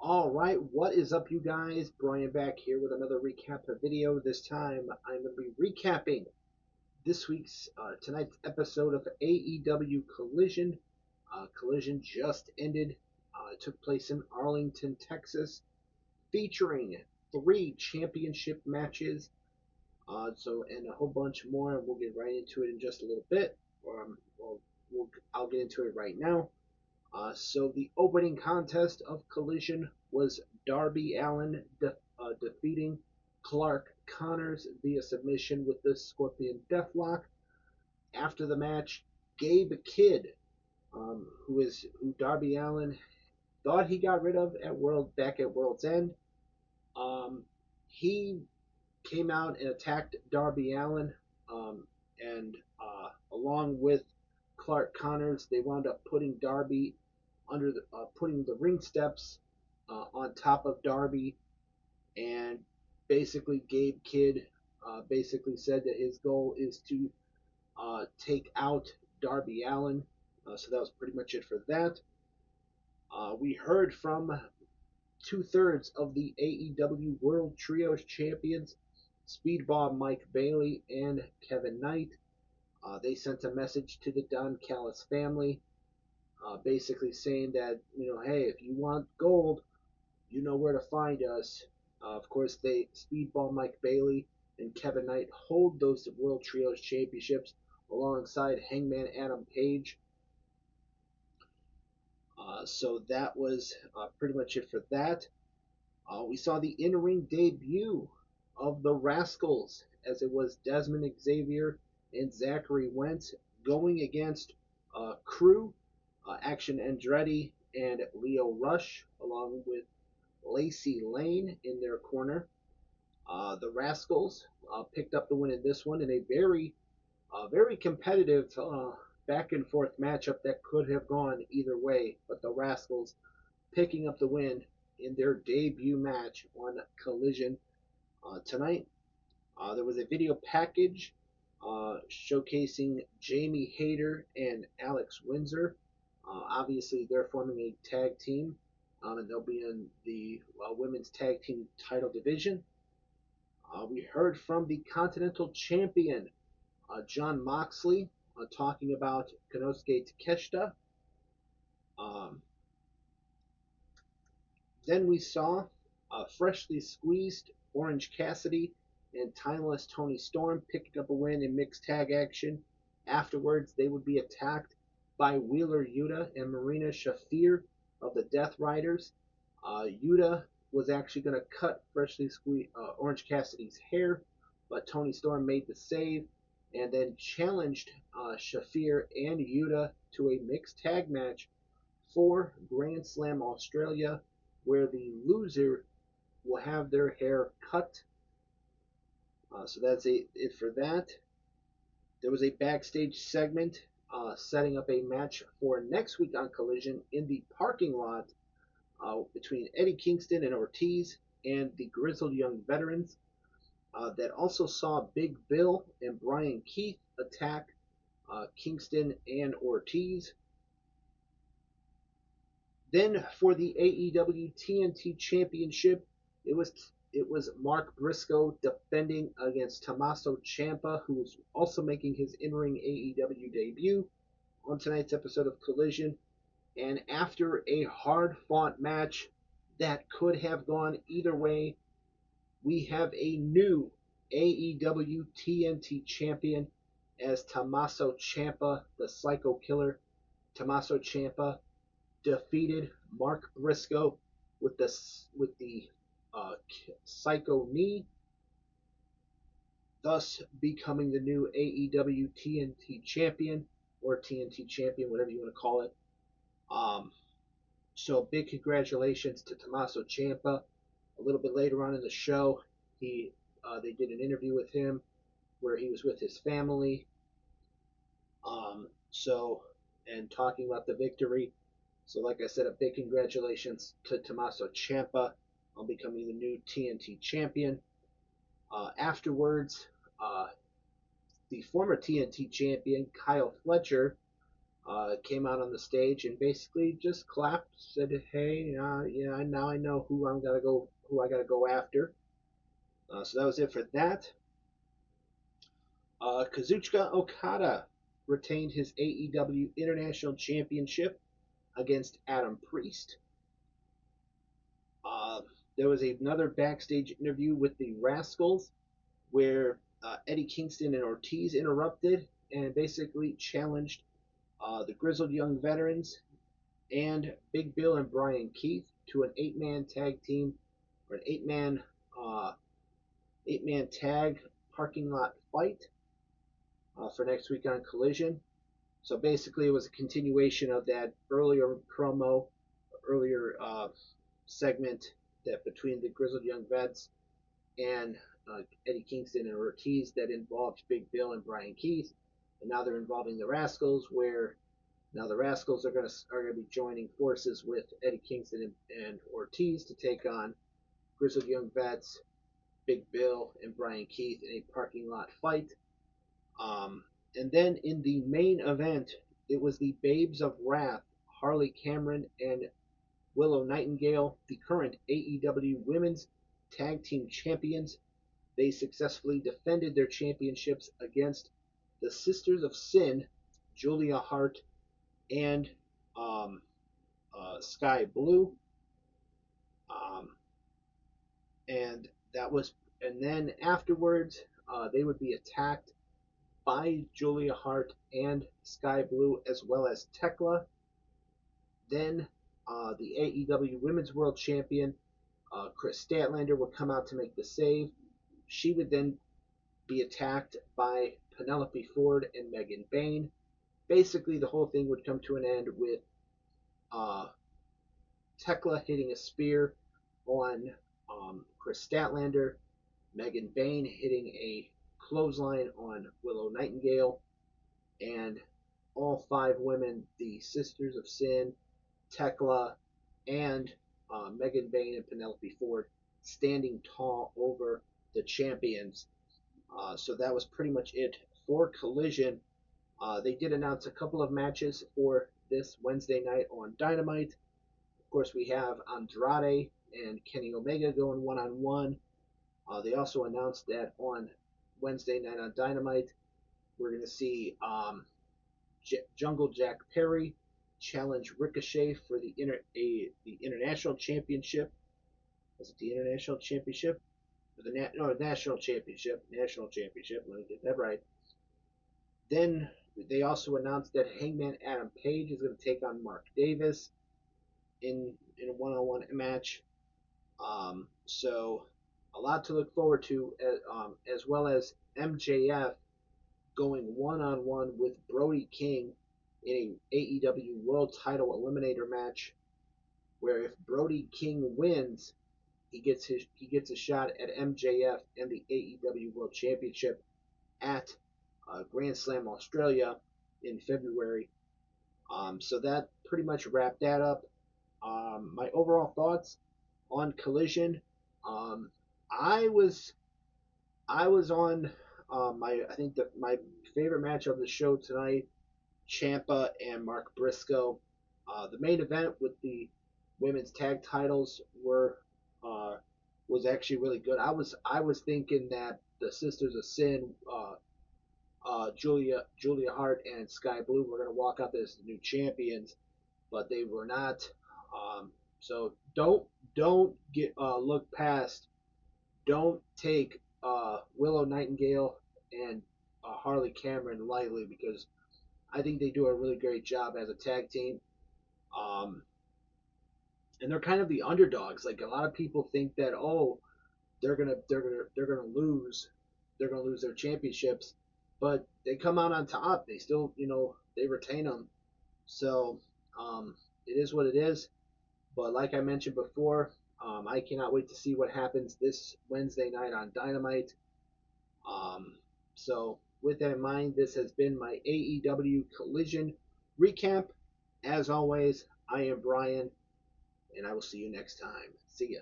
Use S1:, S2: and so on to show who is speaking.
S1: All right, what is up, you guys? Brian back here with another recap video. This time, I'm going to be recapping tonight's episode of AEW Collision. Collision just ended. It took place in Arlington, Texas, featuring three championship matches. And a whole bunch more. We'll get right into it in just a little bit. I'll get into it right now. So the opening contest of Collision was Darby Allin defeating Clark Connors via submission with the Scorpion Deathlock. After the match, Gabe Kidd, who Darby Allin thought he got rid of back at World's End, um, he came out and attacked Darby Allin, and along with Clark Connors, they wound up putting Darby putting the ring steps on top of Darby, and basically Gabe Kidd basically said that his goal is to take out Darby Allin. So that was pretty much it for that. We heard from two-thirds of the AEW World Trios Champions, Speedball Mike Bailey and Kevin Knight. They sent a message to the Don Callis family, basically saying that, hey, if you want gold, you know where to find us. Of course, Speedball Mike Bailey and Kevin Knight hold those World Trios Championships alongside Hangman Adam Page. So that was pretty much it for that. We saw the in-ring debut of the Rascals, as it was Desmond Xavier and Zachary Wentz going against Crew, Action Andretti, and Leo Rush, along with Lacey Lane in their corner. The Rascals picked up the win in this one in a very competitive back and forth matchup that could have gone either way, but the Rascals picking up the win in their debut match on Collision tonight. There was a video package showcasing Jamie Hayter and Alex Windsor. Obviously, they're forming a tag team, and they'll be in the women's tag team title division. We heard from the Continental Champion, John Moxley, talking about Konosuke Takeshita. Um, then we saw freshly squeezed Orange Cassidy and timeless Tony Storm picking up a win in mixed tag action. Afterwards, they would be attacked by Wheeler Yuta and Marina Shafir of the Death Riders. Yuta was actually going to cut freshly squeezed Orange Cassidy's hair, but Tony Storm made the save and then challenged Shafir and Yuta to a mixed tag match for Grand Slam Australia, where the loser will have their hair cut. So that's it for that. There was a backstage segment setting up a match for next week on Collision in the parking lot between Eddie Kingston and Ortiz and the Grizzled Young Veterans. That also saw Big Bill and Brian Keith attack Kingston and Ortiz. Then for the AEW TNT Championship, it was Mark Briscoe defending against Tommaso Ciampa, who was also making his in-ring AEW debut on tonight's episode of Collision. And after a hard-fought match that could have gone either way, we have a new AEW TNT champion as Tommaso Ciampa, the Psycho Killer. Tommaso Ciampa defeated Mark Briscoe with the Psycho Knee, thus becoming the new AEW TNT champion, or TNT champion, whatever you want to call it. So big congratulations to Tommaso Ciampa. A little bit later on in the show, they did an interview with him where he was with his family. And talking about the victory. So, like I said, a big congratulations to Tommaso Ciampa on becoming the new TNT champion. Afterwards, the former TNT champion, Kyle Fletcher, came out on the stage and basically just clapped, said, "Hey, yeah, now I know who I gotta go after." So that was it for that. Kazuchika Okada retained his AEW International Championship against Adam Priest. Uh, there was another backstage interview with the Rascals where Eddie Kingston and Ortiz interrupted and basically challenged the Grizzled Young Veterans and Big Bill and Brian Keith to an eight-man tag team or an uh, eight-man tag parking lot fight for next week on Collision. So basically, it was a continuation of that earlier segment that between the Grizzled Young Vets and Eddie Kingston and Ortiz that involved Big Bill and Brian Keith, and now they're involving the Rascals, where now the Rascals are gonna be joining forces with Eddie Kingston and Ortiz to take on Grizzled Young Vets, Big Bill, and Brian Keith in a parking lot fight. Um, and then in the main event, it was the Babes of Wrath, Harley Cameron and Willow Nightingale, the current AEW Women's Tag Team Champions. They successfully defended their championships against the Sisters of Sin, Julia Hart and um, Sky Blue. Um, and that was, and then afterwards, they would be attacked by Julia Hart and Sky Blue, as well as Tekla. Then the AEW Women's World Champion, Chris Statlander, would come out to make the save. She would then be attacked by Penelope Ford and Megan Bayne. Basically, the whole thing would come to an end with uh, Tekla hitting a spear on Chris Statlander, Megan Bayne hitting a clothesline on Willow Nightingale, and all five women, the Sisters of Sin, Tekla, and Megan Bayne and Penelope Ford, standing tall over the champions. So that was pretty much it for Collision. They did announce a couple of matches for this Wednesday night on Dynamite. Of course, we have Andrade and Kenny Omega going one-on-one. They also announced that on Wednesday night on Dynamite, we're going to see Jungle Jack Perry challenge Ricochet for the international championship. Was it the international championship? Or the national championship. National championship. Let me get that right. Then they also announced that Hangman Adam Page is going to take on Mark Davis in a one-on-one match. So a lot to look forward to, as well as MJF going one-on-one with Brody King in a AEW World Title Eliminator match, where if Brody King wins, he gets a shot at MJF and the AEW World Championship at Grand Slam Australia in February. So that pretty much wrapped that up. My overall thoughts on Collision. Um, I was on I think that my favorite match of the show tonight, Ciampa and Mark Briscoe. The main event with the women's tag titles was actually really good. I was thinking that the Sisters of Sin, Julia Hart and Sky Blue were going to walk out as the new champions, but they were not. So don't get look past. Don't take Willow Nightingale and Harley Cameron lightly, because I think they do a really great job as a tag team. Um, and they're kind of the underdogs. Like, a lot of people think that, oh, they're gonna lose, their championships, but they come out on top. They still, they retain them. So it is what it is. But like I mentioned before, I cannot wait to see what happens this Wednesday night on Dynamite. So with that in mind, this has been my AEW Collision recap. As always, I am Brian, and I will see you next time. See ya.